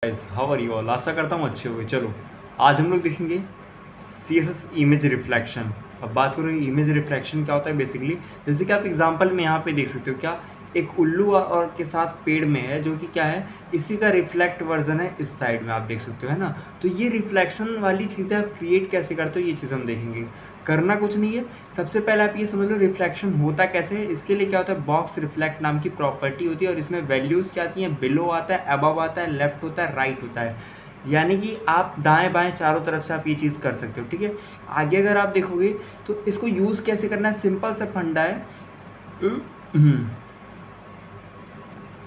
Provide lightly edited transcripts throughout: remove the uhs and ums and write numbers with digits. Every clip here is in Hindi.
Guys, how are you all. आशा करता हूँ अच्छे होंगे। चलो आज हम लोग देखेंगे CSS इमेज रिफ्लेक्शन। अब बात हो रही है इमेज रिफ्लेक्शन क्या होता है बेसिकली, जैसे कि आप एग्जांपल में यहाँ पे देख सकते हो, क्या एक उल्लू और के साथ पेड़ में है, जो कि क्या है, इसी का रिफ्लेक्ट वर्जन है इस साइड में, आप देख सकते हो, है ना। तो ये रिफ्लेक्शन वाली चीज़ें आप क्रिएट कैसे करते हो, ये चीज़ हम देखेंगे। करना कुछ नहीं है, सबसे पहले आप ये समझ लो रिफ्लेक्शन होता कैसे है। इसके लिए क्या होता है, बॉक्स रिफ्लेक्ट नाम की प्रॉपर्टी होती है और इसमें वैल्यूज़ क्या आती हैं, बिलो आता है, अबव आता है, लेफ्ट होता है, राइट होता है। यानी कि आप दाएं बाएं चारों तरफ से आप ये चीज़ कर सकते हो, ठीक है। आगे अगर आप देखोगे तो इसको यूज़ कैसे करना है, सिंपल सा फंडा है।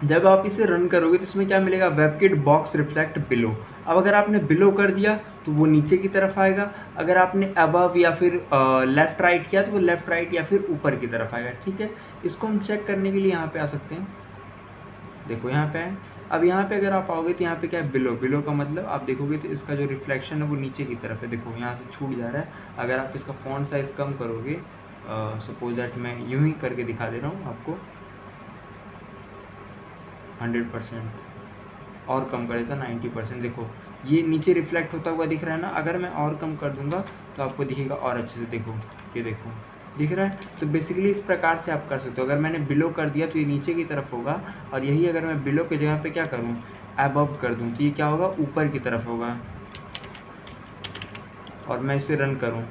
जब आप इसे रन करोगे तो इसमें क्या मिलेगा, वेबकिट बॉक्स रिफ्लेक्ट बिलो। अब अगर आपने बिलो कर दिया तो वो नीचे की तरफ आएगा, अगर आपने अबव या फिर लेफ़्ट राइट किया तो वो लेफ़्ट राइट या फिर ऊपर की तरफ आएगा, ठीक है। इसको हम चेक करने के लिए यहाँ पे आ सकते हैं। देखो यहाँ पे है। अब यहाँ पे अगर आप आओगे तो यहाँ पे क्या है, बिलो। बिलो का मतलब आप देखोगे तो इसका जो रिफ्लेक्शन है वो नीचे की तरफ है। देखो यहाँ से छूट जा रहा है। अगर आप इसका फॉन्ट साइज़ कम करोगे, सपोज दैट मैं यूँ ही करके दिखा दे रहा हूँ आपको, 100% और कम कर देता 90%। देखो ये नीचे रिफ्लेक्ट होता हुआ दिख रहा है ना। अगर मैं और कम कर दूंगा तो आपको दिखेगा और अच्छे से। देखो ये देखो दिख रहा है। तो बेसिकली इस प्रकार से आप कर सकते हो। अगर मैंने बिलो कर दिया तो ये नीचे की तरफ होगा, और यही अगर मैं बिलो की जगह पे क्या करूँ, अबव कर दूँ, तो ये क्या होगा, ऊपर की तरफ होगा। और मैं इसे रन करूँ,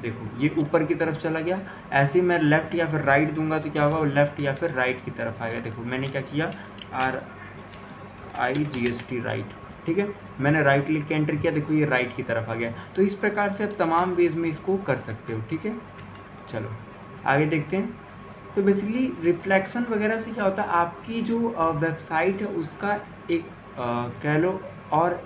देखो ये ऊपर की तरफ चला गया। ऐसे ही मैं लेफ़्ट या फिर राइट दूंगा तो क्या होगा, वो लेफ़्ट या फिर राइट की तरफ आएगा। देखो मैंने क्या किया, RIGST राइट, ठीक है। मैंने राइट लिख के एंटर किया, देखो ये राइट की तरफ आ गया। तो इस प्रकार से आप तमाम वेज में इसको कर सकते हो, ठीक है। चलो आगे देखते हैं। तो बेसिकली रिफ्लेक्शन वगैरह से क्या होता है, आपकी जो वेबसाइट है उसका एक कह लो और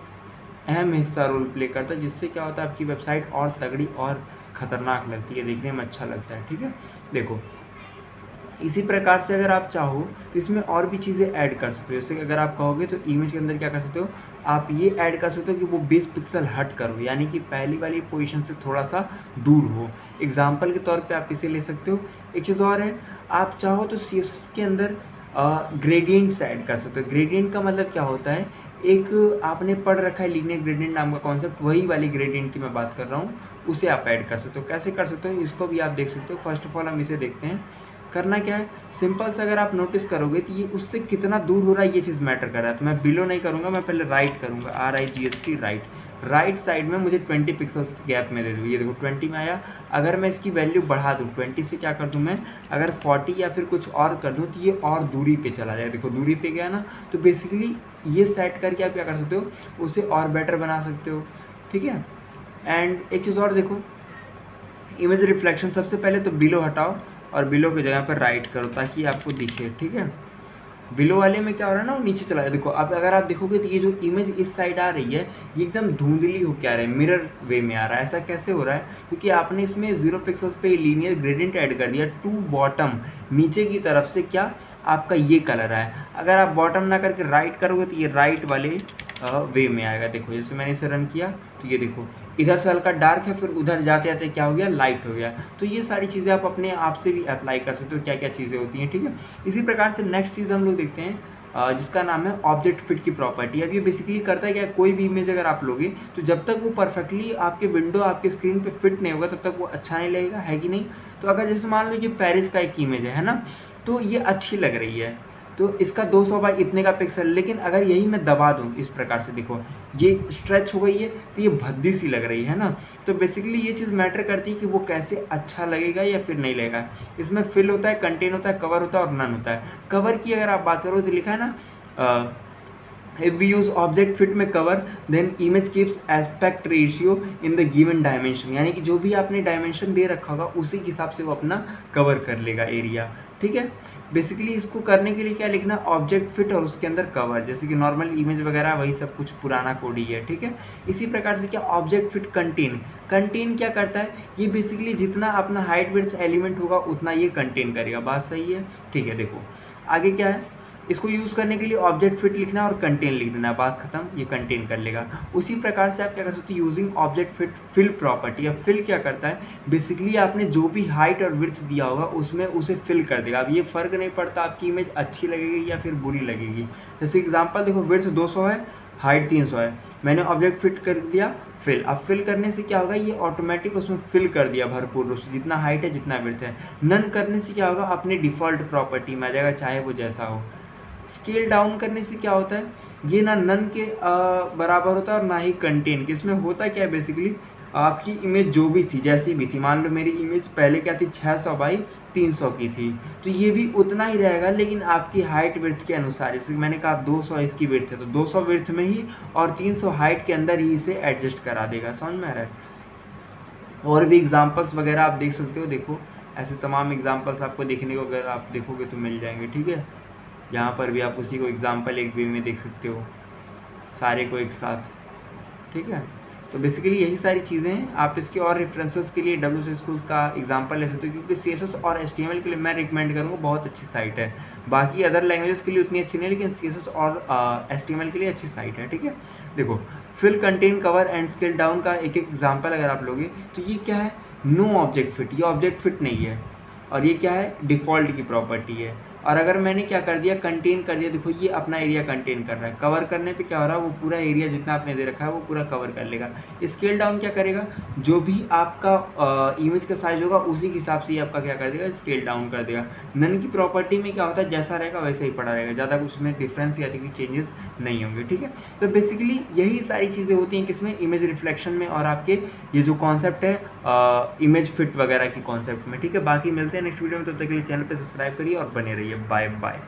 अहम हिस्सा रोल प्ले करता है, जिससे क्या होता है आपकी वेबसाइट और तगड़ी और ख़तरनाक लगती है, देखने में अच्छा लगता है, ठीक है। देखो इसी प्रकार से अगर आप चाहो तो इसमें और भी चीज़ें ऐड कर सकते हो। जैसे कि अगर आप कहोगे तो इमेज के अंदर क्या कर सकते हो, आप ये ऐड कर सकते हो कि वो 20 पिक्सल हट करो, यानी कि पहली वाली पोजीशन से थोड़ा सा दूर हो। एग्जाम्पल के तौर पे आप इसे ले सकते हो। एक चीज़ और है, आप चाहो तो CSS के अंदर ग्रेडियंट्स ऐड कर सकते हो। ग्रेडियंट का मतलब क्या होता है, एक आपने पढ़ रखा है लीनियर ग्रेडियंट नाम का कॉन्सेप्ट, वही वाली ग्रेडियंट की मैं बात कर रहा हूँ, उसे आप ऐड कर सकते हो। कैसे कर सकते हो इसको भी आप देख सकते हो। फर्स्ट ऑफ ऑल हम इसे देखते हैं। करना क्या है, सिंपल से अगर आप नोटिस करोगे तो ये उससे कितना दूर हो रहा है ये चीज़ मैटर कर रहा है। तो मैं बिलो नहीं करूँगा, मैं पहले राइट करूँगा, RIGST राइट। राइट साइड में मुझे 20 पिक्सल्स की गैप में दे दूँ। ये देखो 20 में आया। अगर मैं इसकी वैल्यू बढ़ा दूँ 20 से, क्या कर दूँ मैं, अगर 40 या फिर कुछ और कर दूँ तो ये और दूरी पे चला जाए। देखो दूरी पे गया ना। तो बेसिकली ये सेट करके आप क्या कर सकते हो, उसे और बेटर बना सकते हो, ठीक है। एंड एक चीज़ और देखो, इमेज रिफ्लेक्शन सबसे पहले तो बिलो हटाओ और बिलो की जगह पर राइट करो ताकि आपको दिखे, ठीक है। बिलो वाले में क्या हो रहा है ना, वो नीचे चला जाए। देखो अब अगर आप देखोगे तो ये जो इमेज इस साइड आ रही है ये एकदम धुंधली हो क्या रहा है, मिरर वे में आ रहा है। ऐसा कैसे हो रहा है, क्योंकि आपने इसमें 0 पिक्सल्स पे लीनियर ग्रेडियंट ऐड कर दिया टू बॉटम, नीचे की तरफ से क्या आपका ये कलर है। अगर आप बॉटम ना करके राइट करोगे तो ये राइट वाले वे में आएगा। देखो जैसे मैंने इसे रन किया तो ये देखो इधर से हल्का डार्क है, फिर उधर जाते जाते क्या हो गया, लाइट हो गया। तो ये सारी चीज़ें आप अपने आप से भी अप्लाई कर सकते हो, क्या क्या चीज़ें होती हैं, ठीक है। इसी प्रकार से नेक्स्ट चीज़ हम लोग देखते हैं जिसका नाम है ऑब्जेक्ट फिट की प्रॉपर्टी। अब ये बेसिकली करता है क्या, कोई भी इमेज अगर आप लोगे तो जब तक वो परफेक्टली आपके विंडो आपके स्क्रीन पे फिट नहीं होगा तब तक वो अच्छा नहीं लगेगा, है कि नहीं। तो अगर जैसे मान लो ये पेरिस का एक इमेज है ना, तो ये अच्छी लग रही है, तो इसका 200 बाई इतने का पिक्सल। लेकिन अगर यही मैं दबा दूँ इस प्रकार से, देखो ये स्ट्रेच हो गई है तो ये भद्दी सी लग रही है ना। तो बेसिकली ये चीज़ मैटर करती है कि वो कैसे अच्छा लगेगा या फिर नहीं लगेगा। इसमें फिल होता है, कंटेन होता है, कवर होता है और नन होता है। कवर की अगर आप बात करो तो लिखा है ना, if we use object fit में cover then image keeps aspect ratio in the given dimension, यानी कि जो भी आपने डायमेंशन दे रखा होगा उसी के हिसाब से वो अपना कवर कर लेगा एरिया, ठीक है। बेसिकली इसको करने के लिए क्या लिखना, ऑब्जेक्ट फिट और उसके अंदर कवर, जैसे कि नॉर्मल इमेज वगैरह वही सब कुछ पुराना कोड ही है, ठीक है। इसी प्रकार से क्या ऑब्जेक्ट फिट कंटेन, कंटेन क्या करता है, ये बेसिकली जितना अपना हाइट विड्थ एलिमेंट होगा उतना ये कंटेन करेगा। बात सही है, ठीक है। देखो आगे क्या है, इसको यूज़ करने के लिए ऑब्जेक्ट फिट लिखना और कंटेन लिख देना, बात खत्म, ये कंटेन कर लेगा। उसी प्रकार से आप क्या कर सकते हो, using object fit fill property. अब फिल क्या करता है, बेसिकली आपने जो भी हाइट और विड्थ दिया होगा उसमें उसे फिल कर देगा। अब ये फ़र्क नहीं पड़ता आपकी इमेज अच्छी लगेगी या फिर बुरी लगेगी। जैसे एग्जांपल देखो, विड्थ 200 है हाइट 300 है, मैंने ऑब्जेक्ट फिट कर दिया फिल। अब फिल करने से क्या होगा, ये ऑटोमेटिक उसमें फिल कर दिया भरपूर रूप से, जितना हाइट है जितना विड्थ है। नन करने से क्या होगा, अपने डिफ़ॉल्ट प्रॉपर्टी में आ जाएगा, चाहे वो जैसा हो। स्केल डाउन करने से क्या होता है, ये ना नन के बराबर होता है और ना ही कंटेन के। इसमें होता क्या है बेसिकली, आपकी इमेज जो भी थी जैसी भी थी, मान लो मेरी इमेज पहले क्या थी 600 बाई 300 की थी, तो ये भी उतना ही रहेगा, लेकिन आपकी हाइट विड्थ के अनुसार। जैसे मैंने कहा 200 इसकी विड्थ है, तो 200 विड्थ में ही और 300 हाइट के अंदर ही इसे एडजस्ट करा देगा। समझ में आ रहा है? और भी एग्जाम्पल्स वगैरह आप देख सकते हो, देखो ऐसे तमाम एग्जाम्पल्स आपको देखने को अगर आप देखोगे तो मिल जाएंगे। ठीक है, यहाँ पर भी आप उसी को एग्जाम्पल एक वे में देख सकते हो, सारे को एक साथ। ठीक है, तो बेसिकली यही सारी चीज़ें हैं। आप इसके और रेफरेंसेस के लिए WC स्कूल्स का एग्जांपल ले सकते हो, क्योंकि CSS और HTML के लिए मैं रिकमेंड करूँगा, बहुत अच्छी साइट है। बाकी अदर लैंग्वेजेस के लिए उतनी अच्छी नहीं है, लेकिन CSS और HTML के लिए अच्छी साइट है। ठीक है, देखो fill, contain, cover and scale down का एक एग्जाम्पल अगर आप लोगे तो ये क्या है, नो ऑब्जेक्ट फिट, ये ऑब्जेक्ट फिट नहीं है, और ये क्या है, डिफ़ॉल्ट की प्रॉपर्टी है। और अगर मैंने क्या कर दिया, कंटेन कर दिया, देखो ये अपना एरिया कंटेन कर रहा है। कवर करने पे क्या हो रहा है, वो पूरा एरिया जितना आपने दे रखा है वो पूरा कवर कर लेगा। स्केल डाउन क्या करेगा, जो भी आपका इमेज का साइज होगा उसी के हिसाब से ही आपका क्या कर देगा, स्केल डाउन कर देगा। नन की प्रॉपर्टी में क्या होता है, जैसा रहेगा वैसे ही पड़ा रहेगा, ज़्यादा कुछ उसमें डिफरेंस या चेंजेस नहीं होंगे। ठीक है, तो बेसिकली यही सारी चीज़ें होती हैं किसमें, इमेज रिफ्लेक्शन में, और आपके ये जो कॉन्सेप्ट है इमेज फिट वगैरह की कॉन्सेप्ट में। ठीक है, बाकी मिलते हैं नेक्स्ट वीडियो में, तब तक के लिए चैनल पे सब्सक्राइब करिए और बने रहिए। Bye bye.